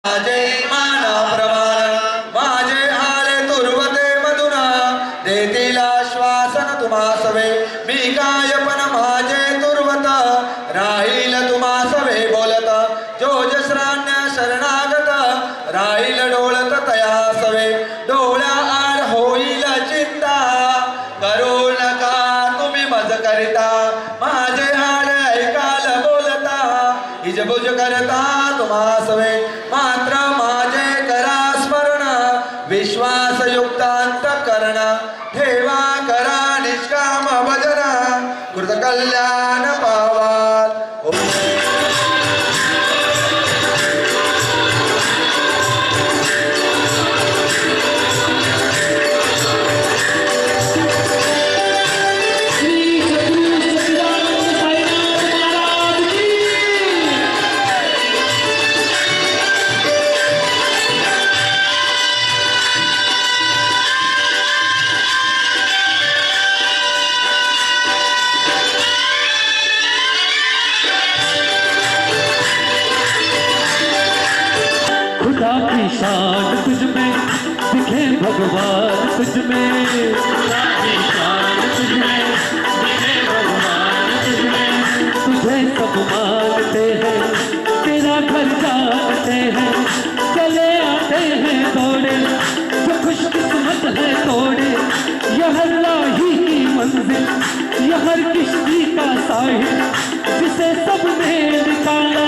माझे मान प्रमाण माझे हाले तुर्वते मधुना देतील आश्वासन तुम्हा सवे मी काय पण माझे तुर्वत राहील तुम्हा सवे बोलत जोजश्रान्य शरणागत राहील डोळत तया सवे डोळ्या आड होईल चिंता करू नका तुम्ही मज करिता माझे हाड ऐकाल बोलता इजबुज करता तुम्हा सवे मात्र माझे करा स्मरण विश्वास युक्तांत करण ठेवा करा निष्काम भजन कृत कल्याण पावाल खुदा की शान तुझ में दिखे भगवान तुझ में खुदा की शान तुझ में दिखे भगवान तुझ में तुझे सब मानते हैं तेरा घर जानते हैं चले आते हैं दौड़े जो खुशकिस्मत है तोड़े यह लाही की मंजिल यह हर किश्ती का साहिल जिसे सबने निकाला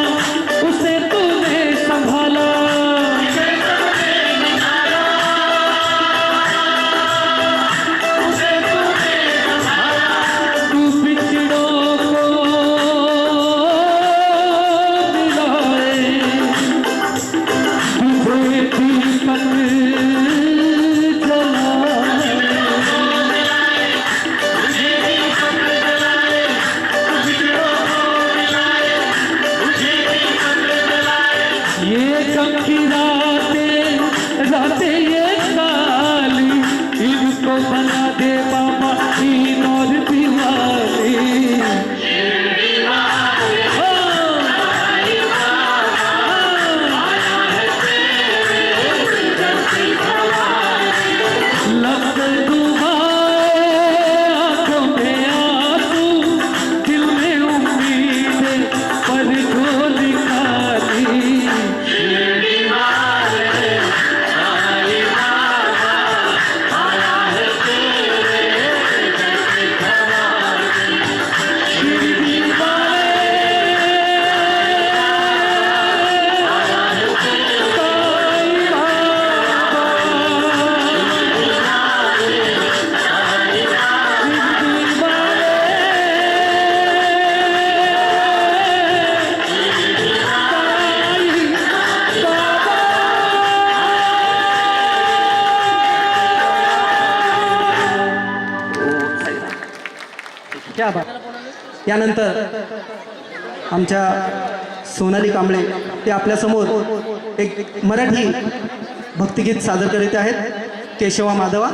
उसे तूने संभाला यानंतर आमच्या सोनाली कांबळे ते आपल्यासमोर एक मराठी भक्तिगीत सादर करीत आहेत केशवा माधवा.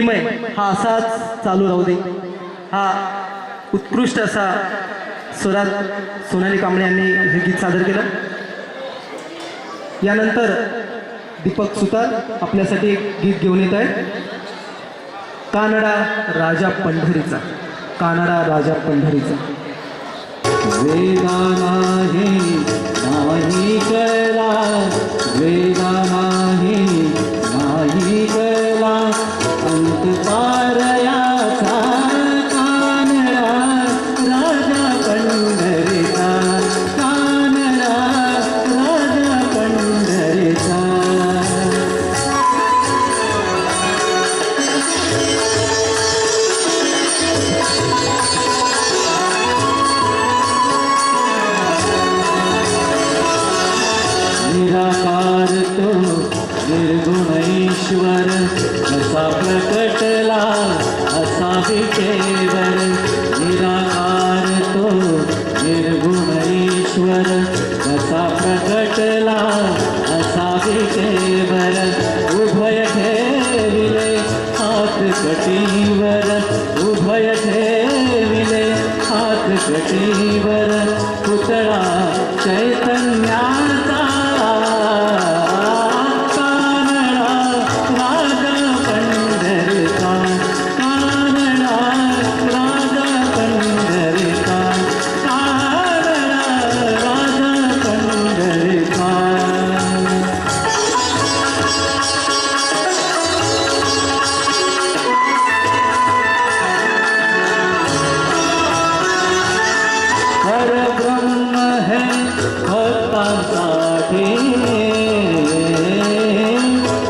भक्तिमय हा असाच चालू राहू दे. हा उत्कृष्ट असा स्वरात सोनाली कांबळे यांनी हे गीत सादर केलं. यानंतर दीपक सुतार आपल्यासाठी एक गीत घेऊन येत आहेत. कानडा राजा पंढरीचा, कानडा राजा पंढरीचा. वेदा नाही नाही कळला, वेदा नाही नाही कळला, अंत पारयाचा कानडा राजा पंढरीचा, कानडा राजा पंढरीचा. निराकार तो निर्गुण ईश्वर असा प्रकटला असा विकेवर. निराकार तो निर्गुण ईश्वर असा प्रकटला असा विकेवर. उभय ठेविले हात कटीवर, उभय ठेविले हात कटीवर. पुतळा चैतन्याचा कानडा राजा पंढरीचा, कानडा राजा पंढरीचा, कानडा राजा पंढरीचा. परब्रह्म है भक्तांसाठी,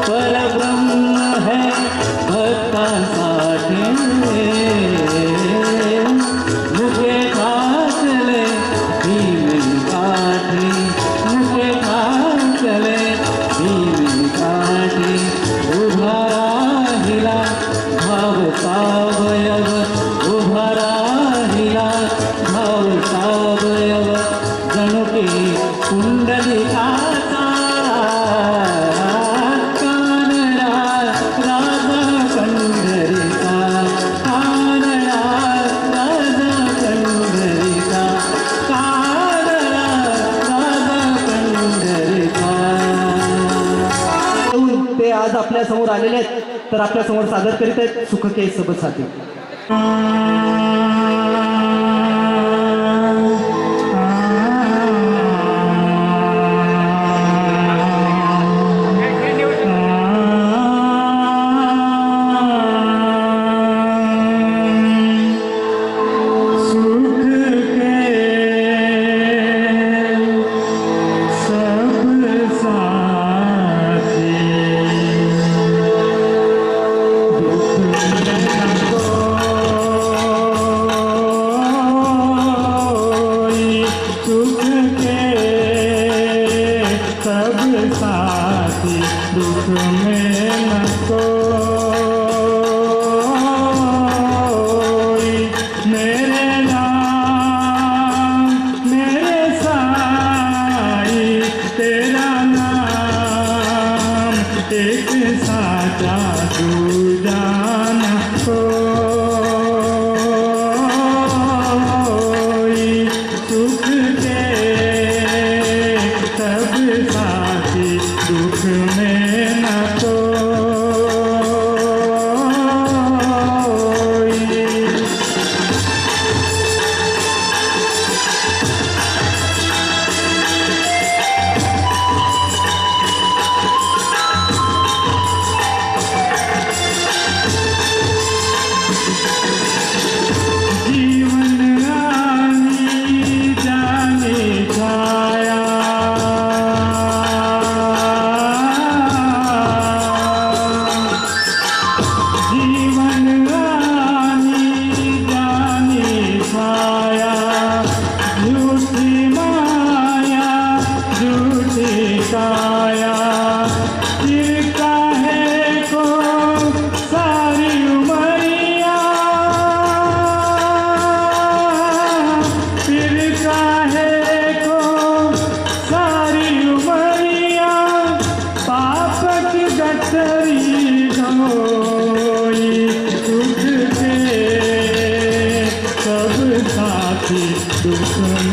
परब्रह्म है भक्तांसाठी. मुझे घातले भीम काठी, मुझे घातले भीम काठी. उभा राहिला भावतावयव, उभा राहिला भावतावयव. जणू की कुंडलिकाचा कानडा राजा पंढरीचा, कानडा राजा पंढरीचा, कानडा राजा पंढरीचा. ते आज आपल्या समोर आलेले आहेत, तर आपल्या समोर सादर करीत आहेत सुखके सबसाठी. सब साथी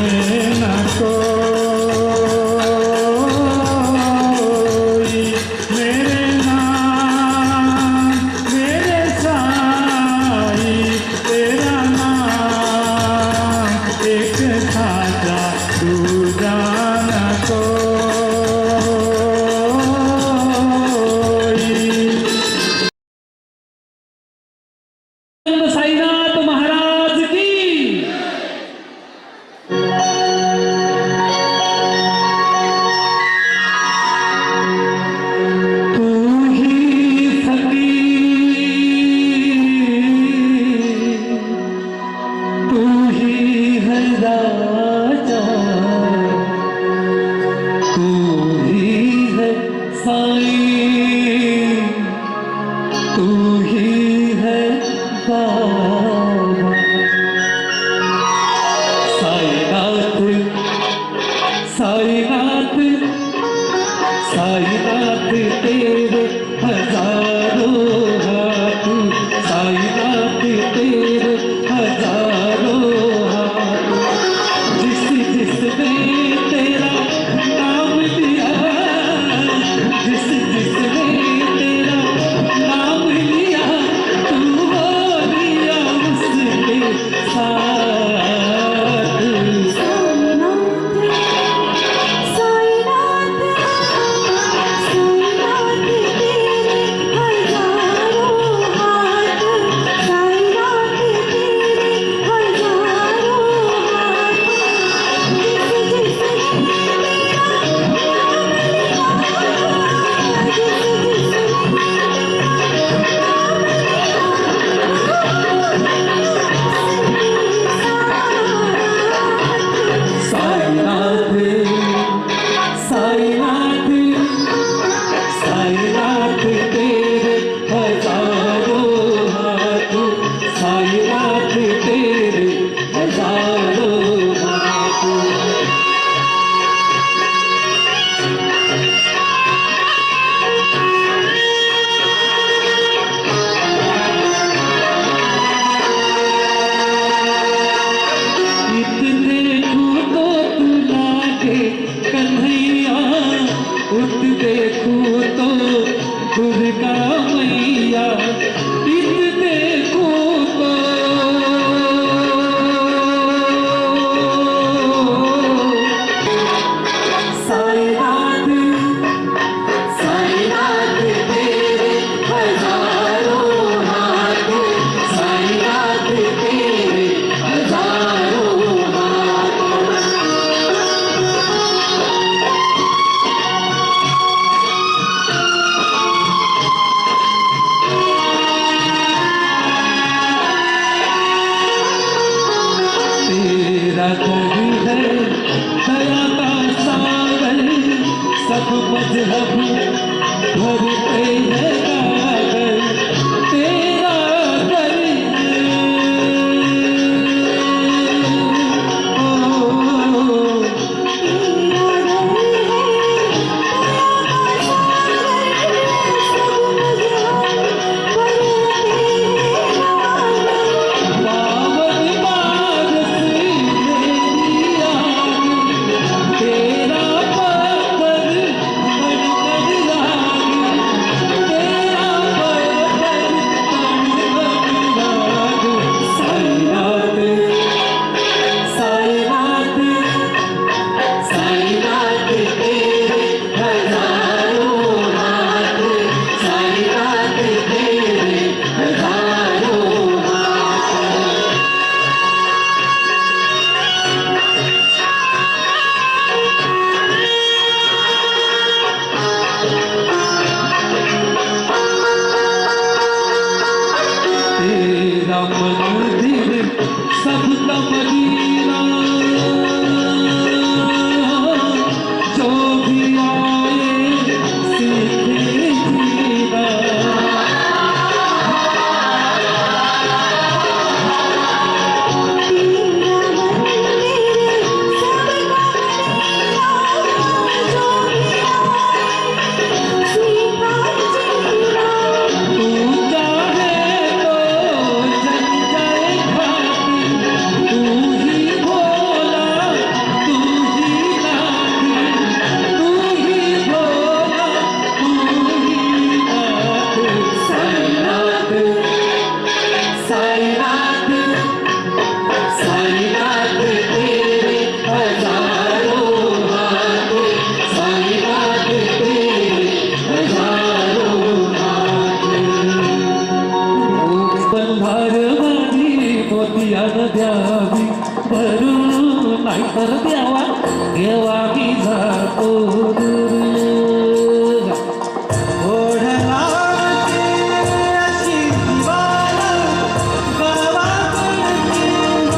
है ना कोई मेरे नाम मेरे साई तेरा नाम एक खाजा तू जाना कोई। साईनाथ महाराज की तू ही फकीर तू ही है राजा तू ही है साईं तू ही है बाबा। साईनाथ साईनाथ साईनाथ तेरे हजारों हाथ साईनाथ तेरे हजारों हाथ जिस जिसने तेरा नाम लिया जिस जिसने तेरा नाम लिया तू वो लिया उसके साथ। साईनाथ साईनाथ साईनाथ तेरे हजारों हाथ साईनाथ तेरे हजारों हाथ। इत देखूं तो तू लागे कन्हैया उत देखूं तो दुर्गा मैया इत देखूं तो साईनाथ साईनाथ तेरे हजारों हाथ साईनाथ तेरे हजारों हाथ। तेरा कभी है दया का सागर सब मजहब भरते हैं गागर तेरा दर पावन मानस मेरी आग तेरा पत्थर बन बन लाग नाहीतर देवा देवा मी जातो दूर ओढलावती अशी दिवाना गावाकडची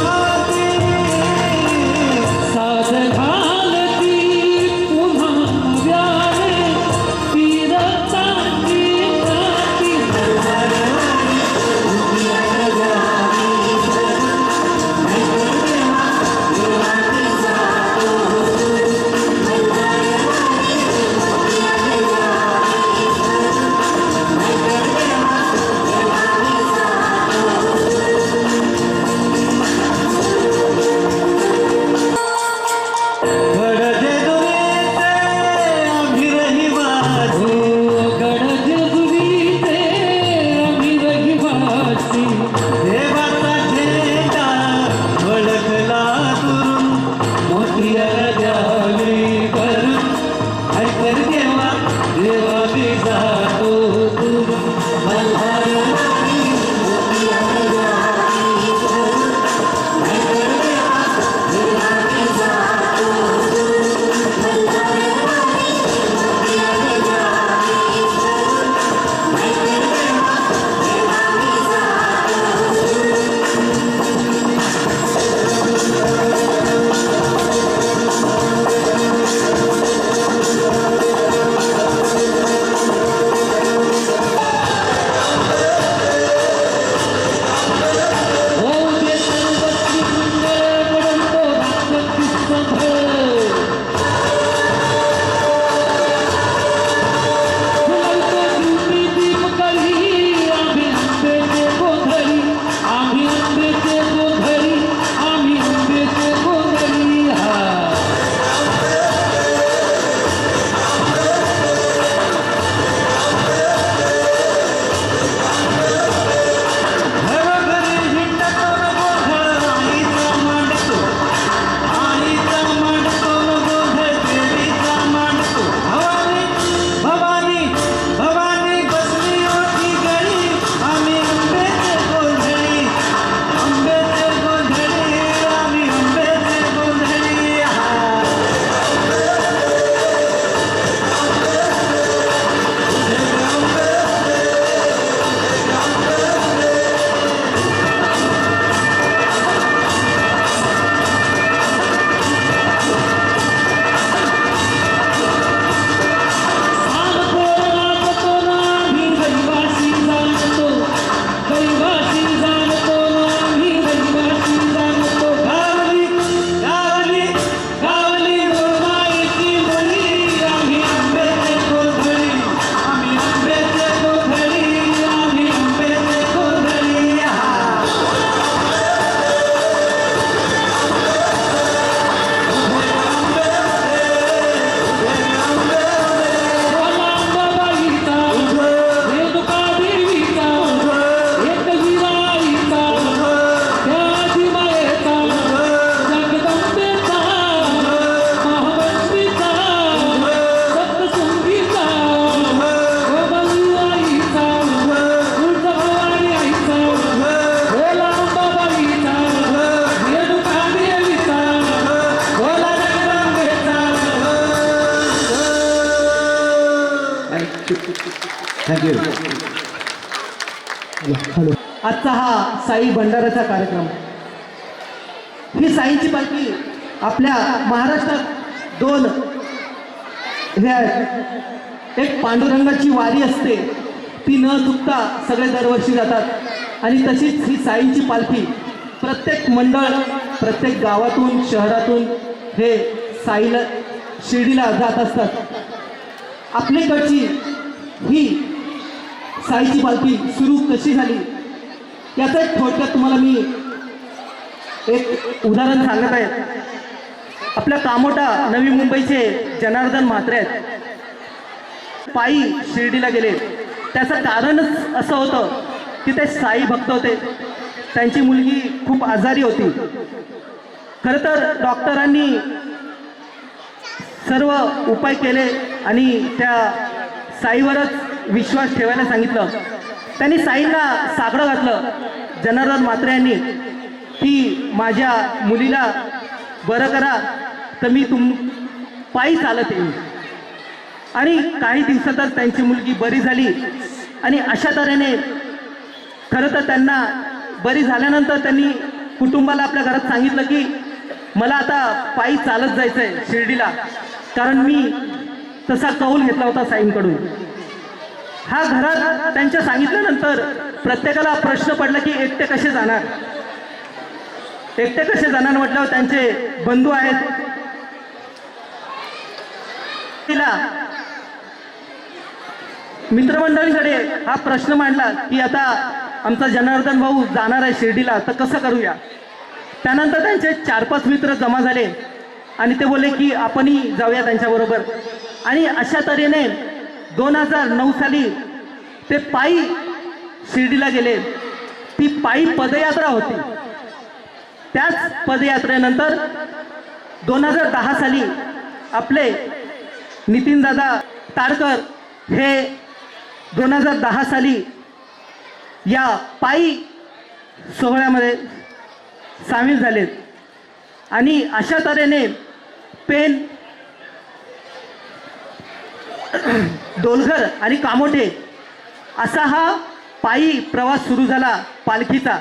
माती साध घालती पुन्हा नव्याने तीरताची नाती गडजे दुरीचे आम्ही रहिवासी गडज दुरीचे आम्ही रहिवासी देवाचा झेंडा ओळखला दुरून मोठी द्यावी करून ऐकर देवा देवा मी जातो दूर मल्हार घरोघरी हिंडतो न गोंधळ आईचा मांडतो आईचा मांडतो न गोंधळ देवीचा मांडतो भवानी भवानी भवानी बसली होती गळी आम्ही आंबेचे गोंधळी आंबेचे गोंधळी आम्ही आंबेचे गोंधळी गावली गावली गावली रोमाईची मुली आम्ही आंबेचे गोंधळी आम्ही आंबेचे गोंधळी आम्ही आंबेचे गोंधळी थँक्यू. हॅलो. आजचा हा साई भंडाराचा कार्यक्रम, ही साईंची पालखी आपल्या महाराष्ट्रात दोन हे आहेत. एक पांडुरंगाची वारी असते, ती न चुकता सगळे दरवर्षी जातात, आणि तशीच ही साईंची पालखी प्रत्येक मंडळ प्रत्येक गावातून शहरातून हे साईला शिर्डीला जात असतात. आपल्याकडची ही साईची पालखी सुरू कशी झाली याचं एक थोडक्यात तुम्हाला मी एक उदाहरण सांगत आहे. आपल्या कामोटा नवी मुंबईचे जनार्दन म्हात्रे आहेत, पायी शिर्डीला गेले. त्याचं कारणच असं होतं की ते साई भक्त होते. त्यांची मुलगी खूप आजारी होती. खरं तर डॉक्टरांनी सर्व उपाय केले आणि त्या साईवरच विश्वास ठेवायला सांगितलं. त्यांनी साईंना साकडं घातलं. जनार्दन म्हात्रे यांनी की माझ्या मुलीला बरं करा तर मी पायी चालत येईन. आणि काही दिवसातच त्यांची मुलगी बरी झाली. आणि अशा तऱ्हेने खरं तर त्यांना बरी झाल्यानंतर त्यांनी कुटुंबाला आपल्या घरात सांगितलं की मला आता पायी चालत जायचं आहे शिर्डीला, कारण मी तसा कौल घेतला होता साईंकडून. हा घरात त्यांच्या सांगितल्यानंतर प्रत्येकाला प्रश्न पडला की एकटे कसे जाणार, एकटे कसे जाणार म्हटल्यावर त्यांचे बंधू आहेत. तिला मित्रमंडळीकडे हा प्रश्न मांडला की आता आमचा जनार्दन भाऊ जाणार आहे शिर्डीला, तर कसं करूया. त्यानंतर त्यांचे 4-5 मित्र जमा झाले आणि ते बोलले की आपणही जाऊया त्यांच्याबरोबर. आणि अशा तऱ्हेने 2009 साली ते पायी शिर्डीला गेले. ती पायी पदयात्रा होती. त्याच पदयात्रेनंतर 2010 साली आपले नितीनदादा तारकर हे 2010 साली या पायी सोहळ्यामध्ये सामील झालेत. आणि अशा तऱ्हेने पेन, डोलघर आणि कामोठे असा हा पायी प्रवास सुरू झाला पालखीचा.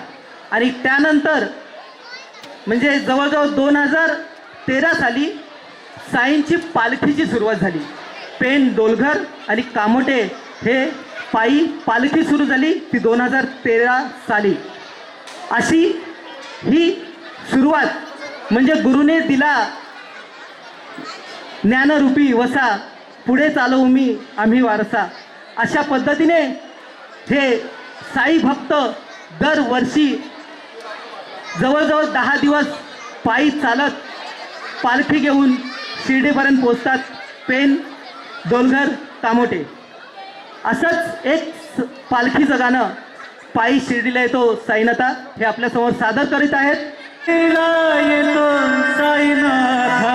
आणि त्यानंतर म्हणजे जवळजवळ 2013 साली साईंची पालखीची सुरुवात झाली. पेन, डोलघर आणि कामोठे हे पायी पालखी सुरू झाली ती 2013 साली. अशी ही सुरुवात म्हणजे गुरुने दिला ज्ञानरूपी वसा, पुढे चालवू मी आम्ही वारसा. अशा पद्धतीने हे साई भक्त दरवर्षी जवळजवळ 10 दिवस पायी चालत पालखी घेऊन शिर्डीपर्यंत पोचतात. पेन, डोलघर, कामोठे असंच एक पालखीचं गाणं पायी शिर्डीला येतो साईनाथा हे आपल्यासमोर सादर करीत आहेत. शिर्डीला येतो साईनाथा,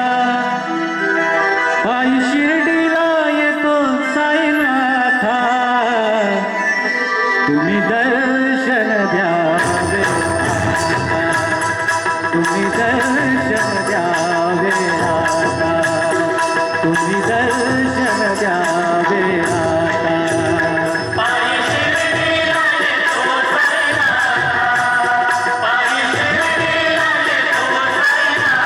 पायी शिर्डीला येतो साईनाथा, तुम्ही दर्शन द्यावे, तुम्ही दर्शन द्यावे आता, तुम्ही दर्शन द्यावे आता. पायी शिर्डीला येतो साईनाथा, पायी शिर्डीला येतो साईनाथा.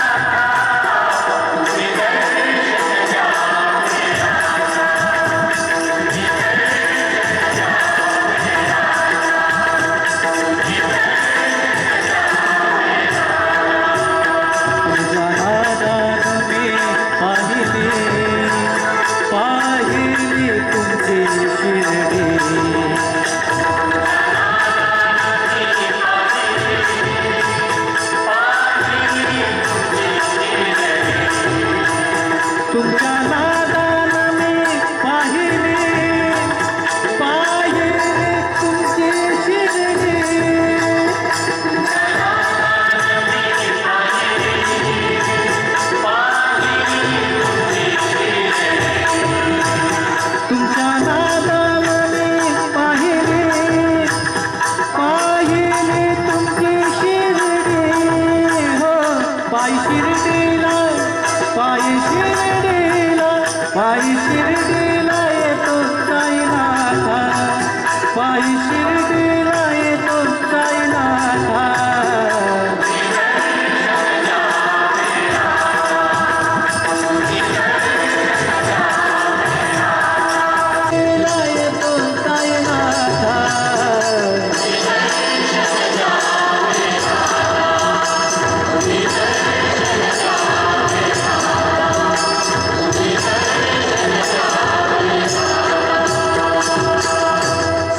येतो साईनाथा.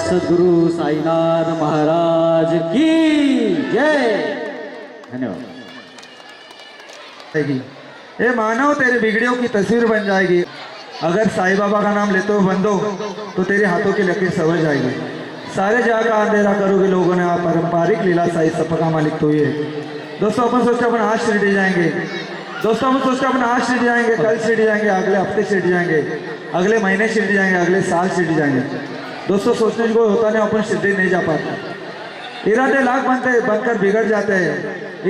सद्गुरु साईनाथ महाराज की जय. धन्यवाद. ये मानव तेरे बिगड़ियों की तस्वीर बन जाएगी. अगर साईं बाबा का नाम लेते हो बंदो तो तेरे हाथों की लकीर समझ जाएगी. सारे जगह का अंधेरा करोगे लोगों ने, आप पारंपरिक लीला साई सबका मालिक तो ये. दोस्तों अपन सोचते अपन आज शिरडी जाएंगे, दोस्तों अपन सोचते अपन आज शिरडी जाएंगे, कल शिरडी जाएंगे, अगले हफ्ते शिरडी जाएंगे, अगले महीने शिरडी जाएंगे, अगले साल शिरडी जाएंगे. दोस्तों सोचने को होता नहीं, अपन शिरडी नहीं जा पाते. इरादे लाख बनते बनकर बिगड़ जाते हैं,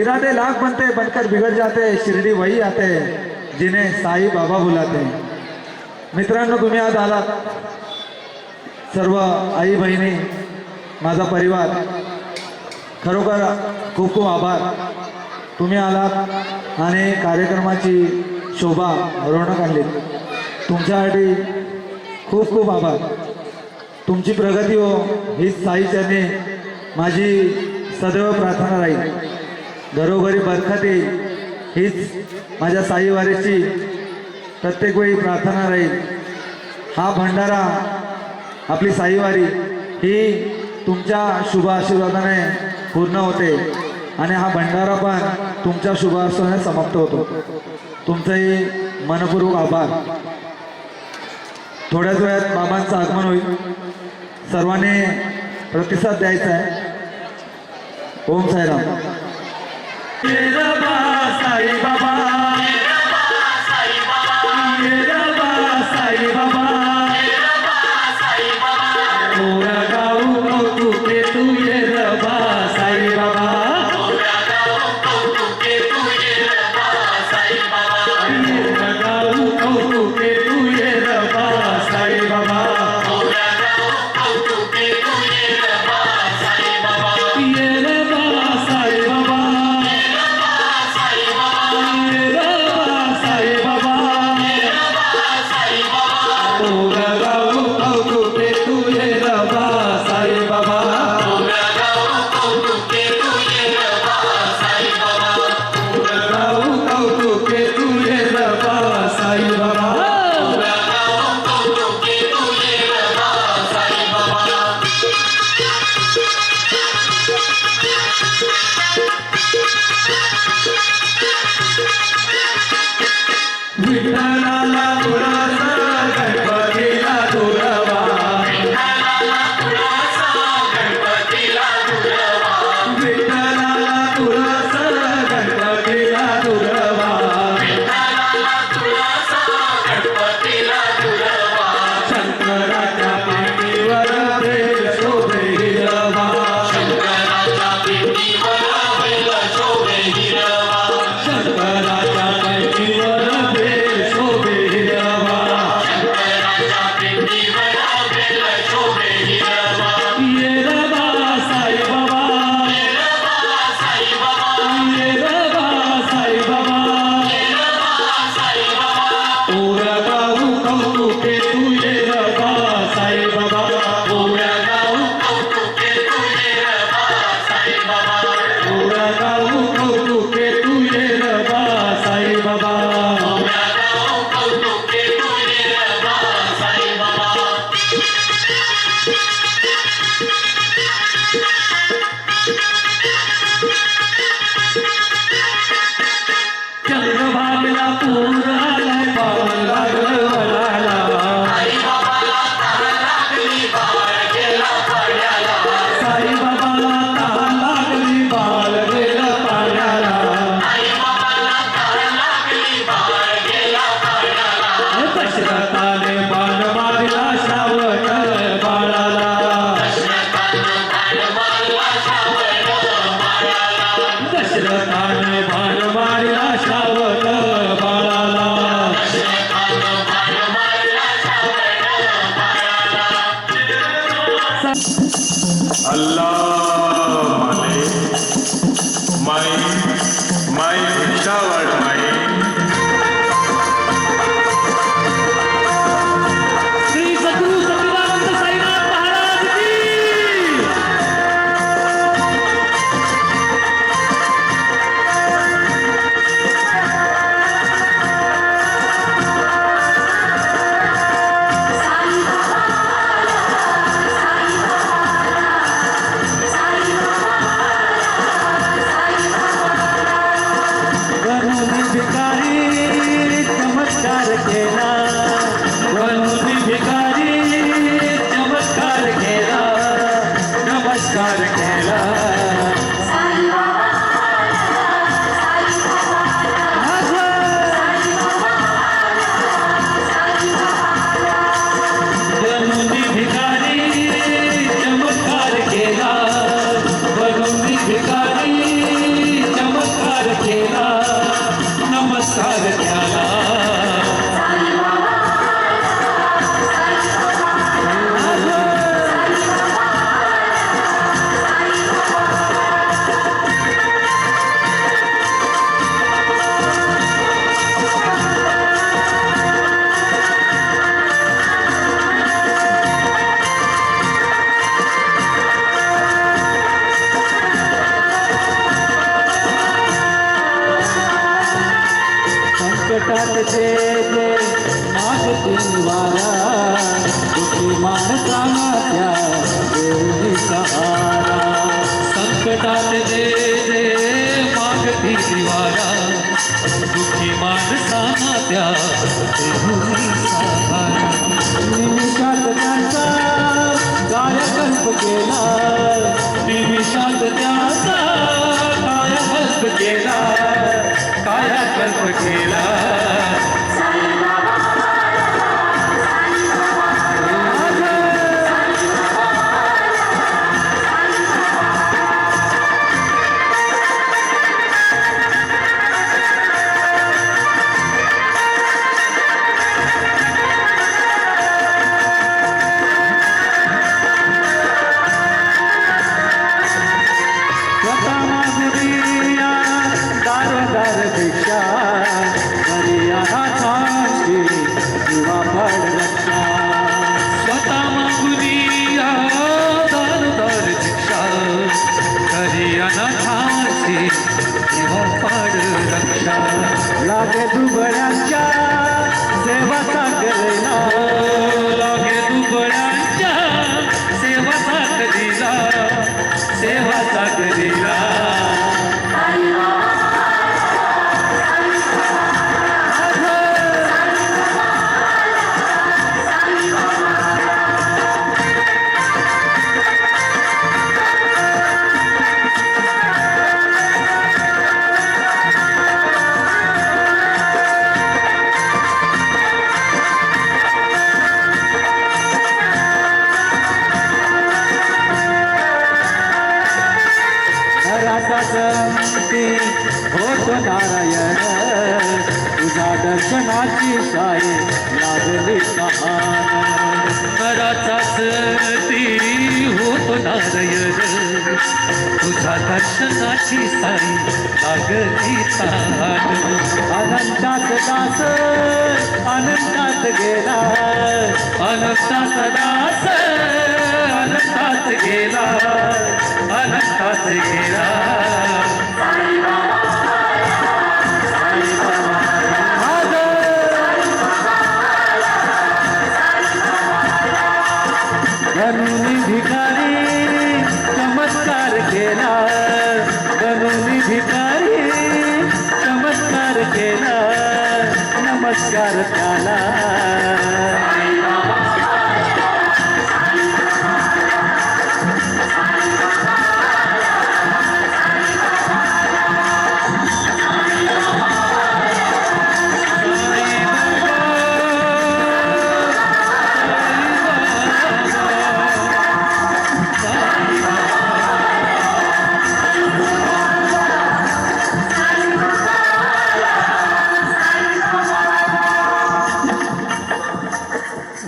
इरादे लाख बनते बनकर बिगड़ जाते हैं, शिर्डी वही आते हैं जिन्हें साई बाबा बुलाते हैं. मित्रांनो, तुम्ही आज आलात, सर्व आई बहिणी, माझा परिवार, खरोखर खूप खूप आभार. तुम्ही आलात आणि कार्यक्रमाची शोभा रौनक आणली. तुमच्यासाठी खूप खूप आभार. तुमची प्रगती हो हीच साईचरणी माझी सदैव प्रार्थना राहील. घरोघरी बरकत येईल हीच माझ्या साईवारीची प्रत्येक वेळी प्रार्थना राहील. हा भंडारा, आपली साईवारी ही तुमच्या शुभ आशीर्वादाने पूर्ण होते आणि हा भंडारा पण तुमच्या शुभ आशीर्वादाने समाप्त होतो. तुमचंही मनपूर्वक आभार. थोड्याच वेळात बाबांचं आगमन होईल. सर्वांनी प्रतिसाद द्यायचा आहे. ओम साईराम. साई बाबा, साई बाबा, मोरा गाऊ कौतुके तू ये रबा साई बाबा, मोरा गाऊ कौतुके तू ये रबा साई बाबा, मोरा गाऊ कौतुके तू ये रबा साई बाबा, मोरा गाऊ कौतुके तू ये रबा साई बाबा, ये रबा साई बाबा, ये रबा साई बाबा, ये रबा साई बाबा, ये रबा साई बाबा, मोरा गाऊ कौतुके तू ये रबा साई बाबा, मोरा गाऊ कौतुके तू ये रबा साई बाबा, मोरा गाऊ कौतुके तू ये रबा साई बाबा, मोरा गाऊ कौतुके तू ये रबा साई बाबा. विठ्ठलाला तुळसा गणपतीला दुर्वा, विठ्ठलाला तुळसा गणपतीला दुर्वा, विठ्ठलाला तुळसा गणपतीला दुर्वा, विठ्ठलाला तुळसा गणपतीला दुर्वा, शंकराच्या पिंडीवर बेल शोभे हिरवा, शंकराच्या पिंडीवर बेल शोभे हिरवा, शंकराच्या पिंडीवर बेल शोभे हिरवा, शंकराच्या पिंडीवर बेल शोभे हिरवा, ये रबा साई बाबा, ये रबा साई बाबा, ये रबा साई बाबा, ये रबा साई बाबा, मोरा गाऊ कौतुके तू ये रबा साई बाबा, मोरा गाऊ कौतुके तू ये रबा साई बाबा, मोरा गाऊ कौतुके तू ये रबा साई बाबा, मोरा गाऊ कौतुके तू ये रबा साई बाबा. चंद्रभागेला पूर आलाय, पावन लागलं वळाला, साई बाबाला तहान लागली, बाळ गेला पाण्याला, साई बाबाला तहान लागली, बाळ गेला पाण्याला, साई बाबाला तहान लागली, बाळ गेला पाण्याला, दशरथाने बाण मारला श्रावण बाळाला, दशरथाने बाण मारला श्रावण बाळाला, दशरथाने बाण मारला श्रावण बाळाला, दशरथाने बाण मारला श्रावण बाळाला. अल्लाह माले माई भिक्षावट माई श्री सद्गुरु सच्चिदानंद साईनाथ महाराज की. बनून भिकारी चमत्कार केला, बनून भिकारी चमत्कार केला, नमस्कार केला, बनून भिकारी चमत्कार केला, जे जे मागती वारा दुःखी माणसाला त्या देऊनी सहारा संकटात जे जे मागती वारा दुःखी माणसाला त्या देऊनी सहारा निमिषात त्यांचा कायकल्प केला निमिषात त्याचा कायकल्प केला कायकल्प केला दारोदार भिक्षा अनाथांची जीवा पड रक्षा स्वतः मागुनिया दारोदार भिक्षा घरी अनाथांची जीवा पड रक्षा लागे दुबळ्यांच्या सेवा सागरेला लागे दुबळ्यांच्या सेवा सागरीला सेवा सागरीला संती होत नारायण तुझ्या दर्शनाची साई लागली तहान मराचा संती होत नारायण तुझ्या दर्शनाची साई लागली तहान अनंतात दास अनंतात गेला अनंतात दास अनंतात गेला अनंतात गेला गणुनी भिकारी चमत्कार केला गणुनी भिकारी चमत्कार केला नमस्कार त्याला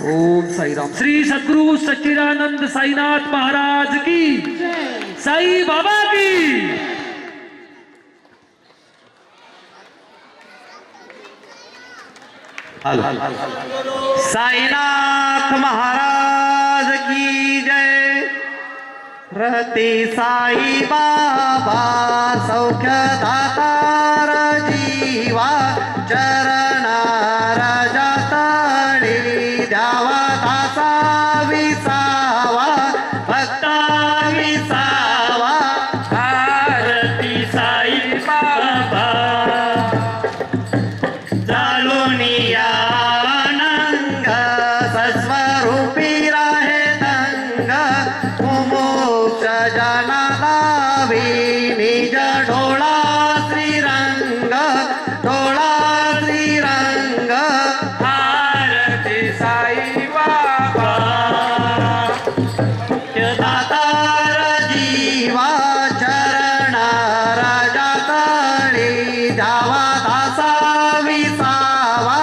ओम साईराम श्री सद्गुरु सच्चिदानंद साईनाथ महाराज की साई बाबा की साईनाथ महाराज की जय रहते साई बाबा सौख्य दातार जीवा चरणा राजा तळी द्यावा दासा विसावा भक्ता विसावा आरती साई बाबा जालुनिया नंग सस्वरूपी राहे दंग मुमोक्ष जना लावी निज ढोळा श्रीरंग ढोळा श्रीरंग आरती साई बाबा दातार जीवा चरणा राजा तळी द्यावा दासा विसावा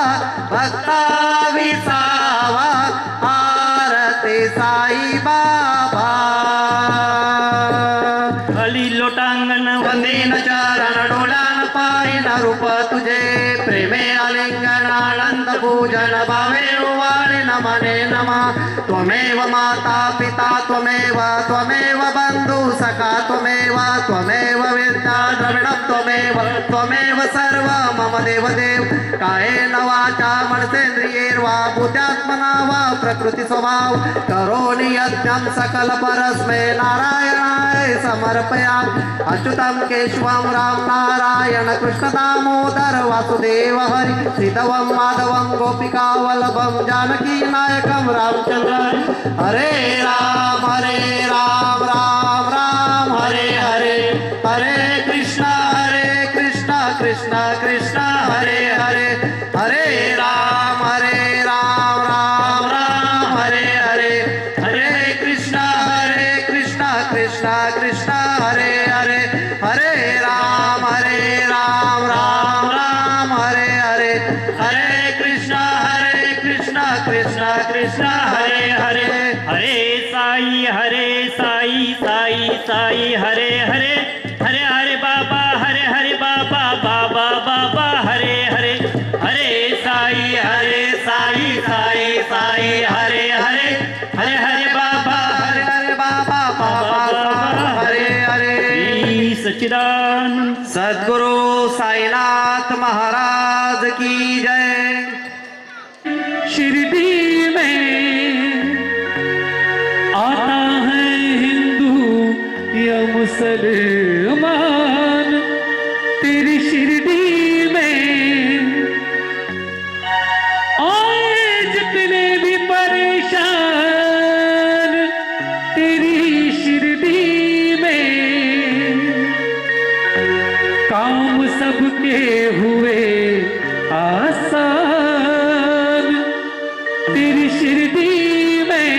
पूजन आनंद पूजन भावे वाणी नमने नमः त्वमेव माता पिता त्वमेव त्वमेव बंधु सखा त्वमेव विद्या द्रविणं त्वमेव सर्व मम देवदेव कायेन वाचा मनसेन्द्रियैर्वा बुद्ध्यात्मना वा प्रकृति स्वभाव करोमि यज्ञं सकल परस्मै नारायणाय समर्पयामि अच्युतं केशवं राम नारायण कृष्ण दामोदर वासुदेव हरि श्रीधवं माधवं गोपिका वल्लभं जानकी नायकं रामचंद्र हरे राम राम राम हरे हरे हरे कृष्ण कृष्ण कृष्ण हरे हरे हरे राम राम राम हरे हरे हरे कृष्ण कृष्ण कृष्ण हरे हरे हरे राम राम राम हरे हरे हरे कृष्ण कृष्ण कृष्ण हरे हरे हरे साई साई साई हरे हरे हरे हरे बाबा हरे बाबा बाबा बाबा हरे हरे हरे साई साई साई हरे हरे हरे हरे बाबा बाबा हरे हरे श्री सच्चिदानंद सद्गुरु साईनाथ महाराज की जय। शिरडी में आता है हिंदू या मुसलमान तेरी शिरडी में आए जितने भी परेशान तेरी शिरडी में काम सबके हुए आसान तेरी शिरडी में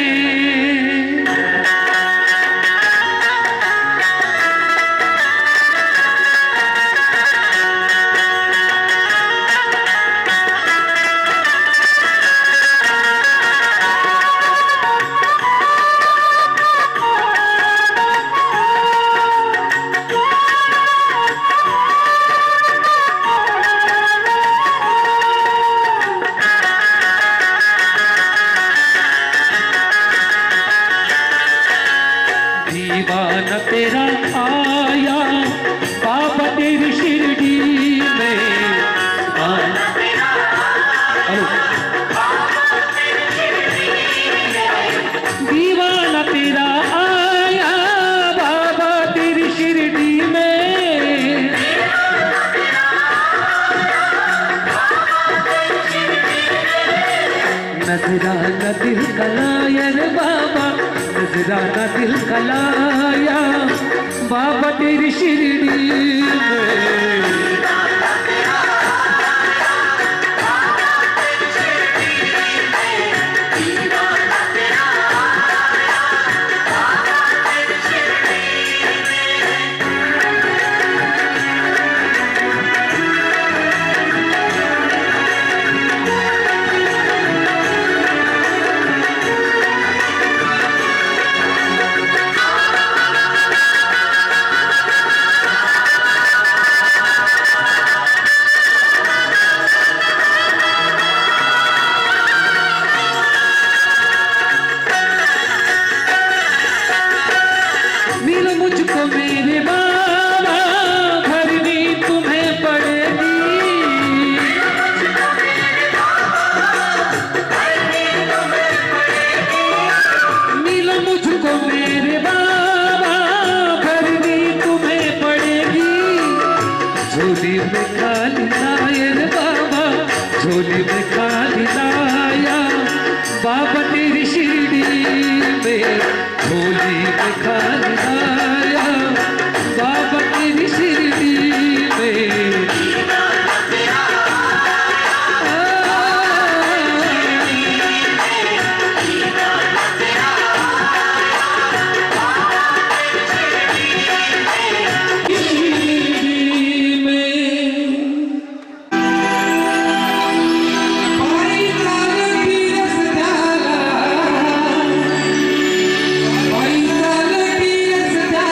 दीवाना तेरा आया बाबा तेरी शिरडी में दीवाना तेरा आया बाबा तेरी शिरडी में नजराना दिल कलाया रे बाबा नजराना दिल कलाया बाबा तेरी शिरडी में मिलो मुझको मेरे बाबा भरनी तुम्हें पड़ेगी मिलो मुझको मेरे बाबा भरनी तुम्हें पड़ेगी झोली में खाली लाया रे बाबा झोली में खाली लाया बाबा तेरी शिरडी में झोली में खाली लाया बाबा तेरी शिरडी में पैसा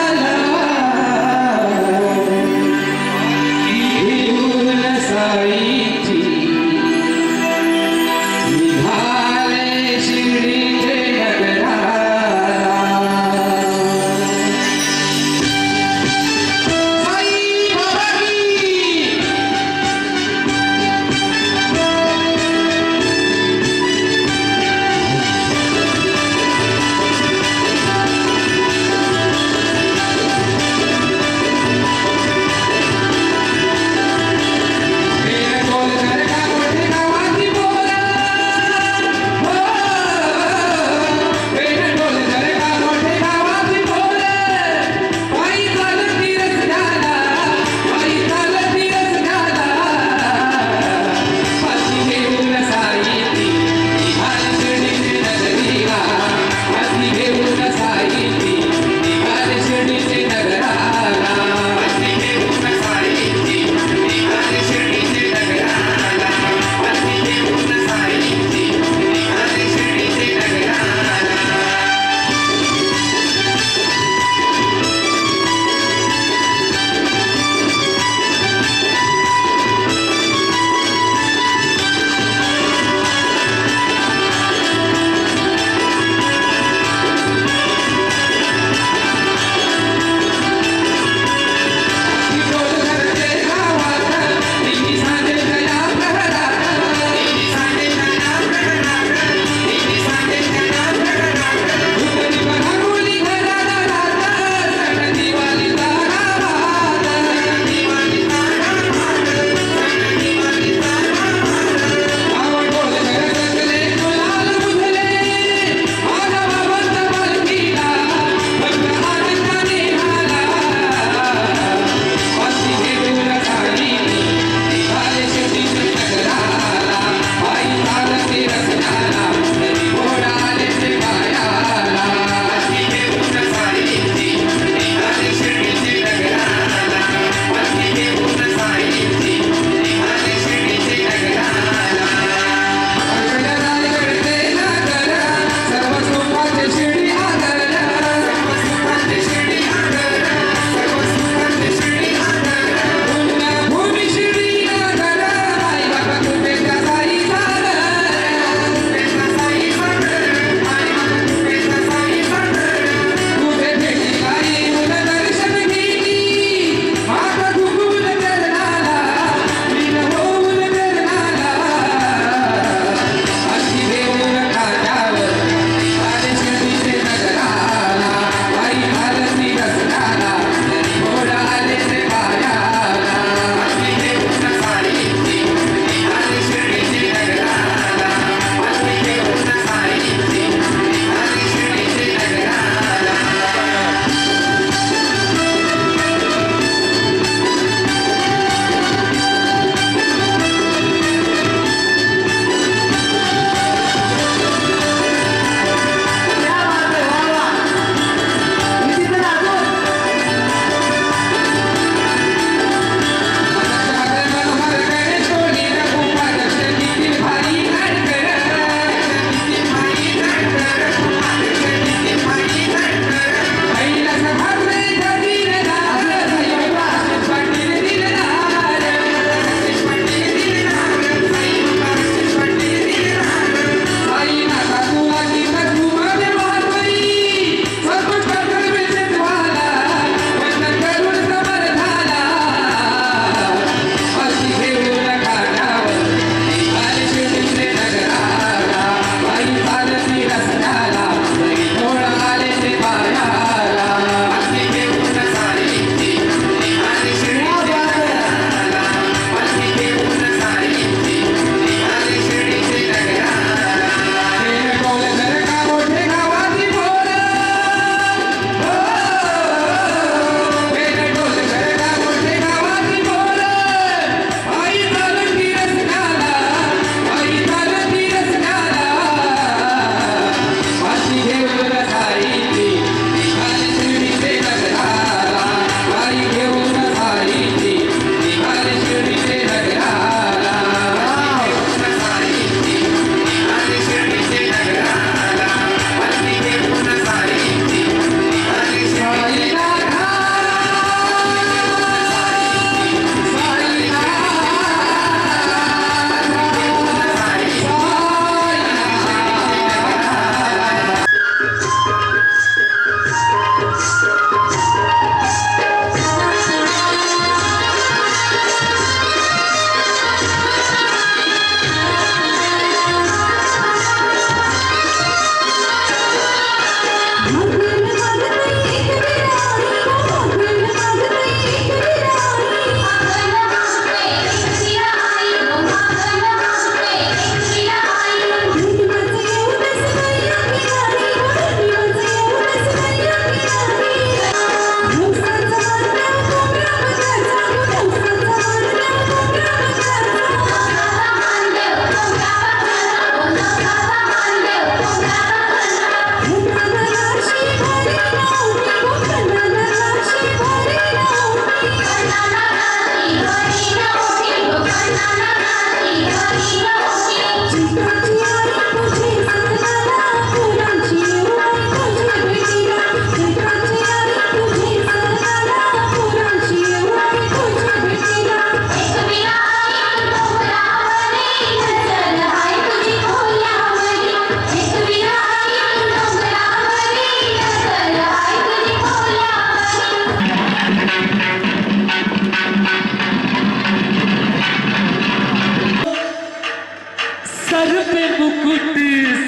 सर पे मुकुट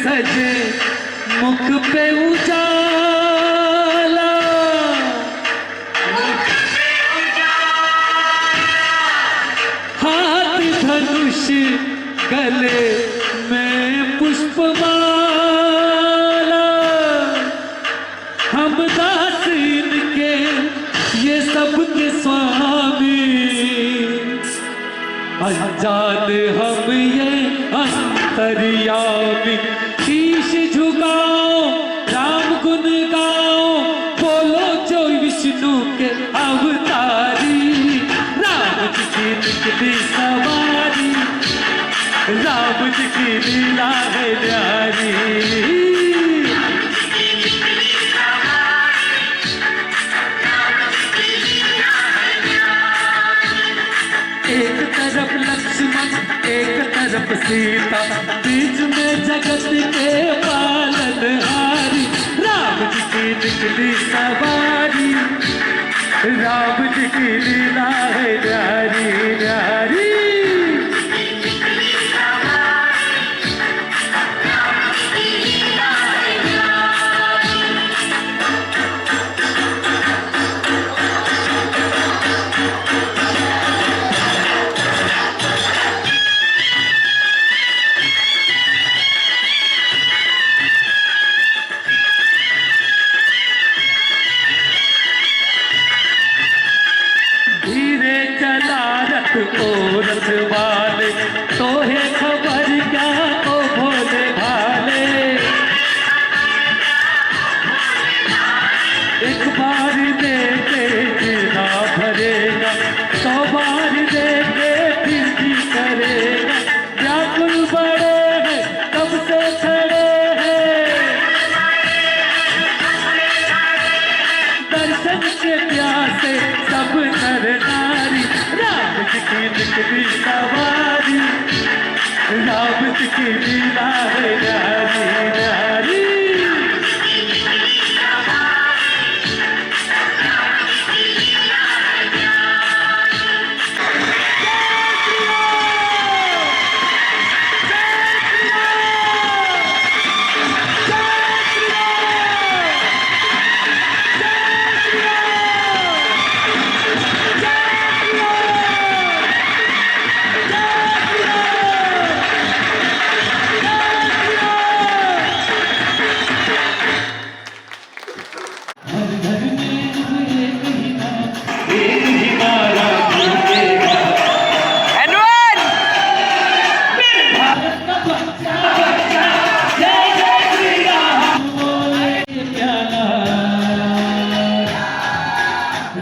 सजे मुख पे उजाला, हाथ धनुष गले में पुष्पमाला, हम दास इनके ये सबके स्वामी, अनजान हम ये अंतर्यामी। शीश झुकाओ राम गुण गाओ, बोलो जो विष्णु के अवतारी, राम जी की निकली सवारी, राम जी की लीला है न्यारी। एक तरफ लक्ष्मण एक तरफ सीता, बीच में जगत के पालनहारी, राम जी की निकली सवारी, राम जी की लीला है न्यारी न्यारी। धीरे चला रथ ओ रथ वाले, तो है खबर क्या ओ भोले भाले। एक बार दे के जीना भरेगा, 100 बार दे के फिर भी करेगा। व्याकुल बड़े हैं कब से खड़े हैं, दर्शन के प्यासे सब नर नारी, राम जी की निकली सवारी, राम जी की लीला है न्यारी न्यारी।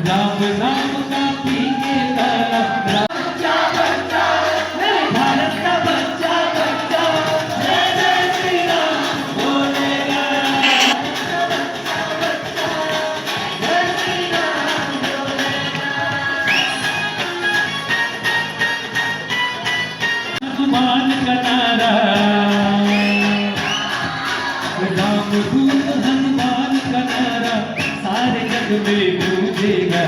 राम नाम का पीने वाला, बच्चा बच्चा मेरे भारत का बच्चा बच्चा, जय जय श्री राम बोलेगा। जय श्री राम बोलेगा। हनुमान का नारा, राम दूत हनुमान का नारा, सारे जग में गूंजेगा।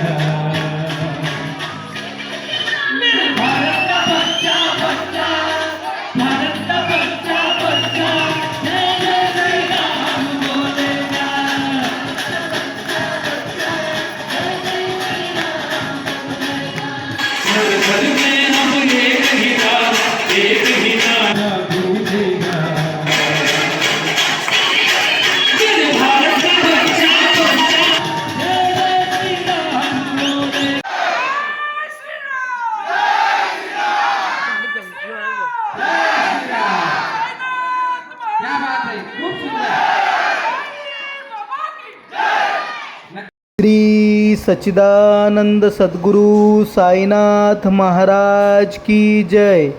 मेरे भारत का बच्चा बच्चा, भारत का बच्चा बच्चा, जय जय श्री राम बोलेगा। हर घर में हम एक ही नारा गूंजेगा। मेरे भारत का बच्चा बच्चा, जय जय श्री राम बोलेगा। क्या बात है, खूब सुंदर। श्री सच्चिदानंद सद्गुरु साईनाथ महाराज की जय।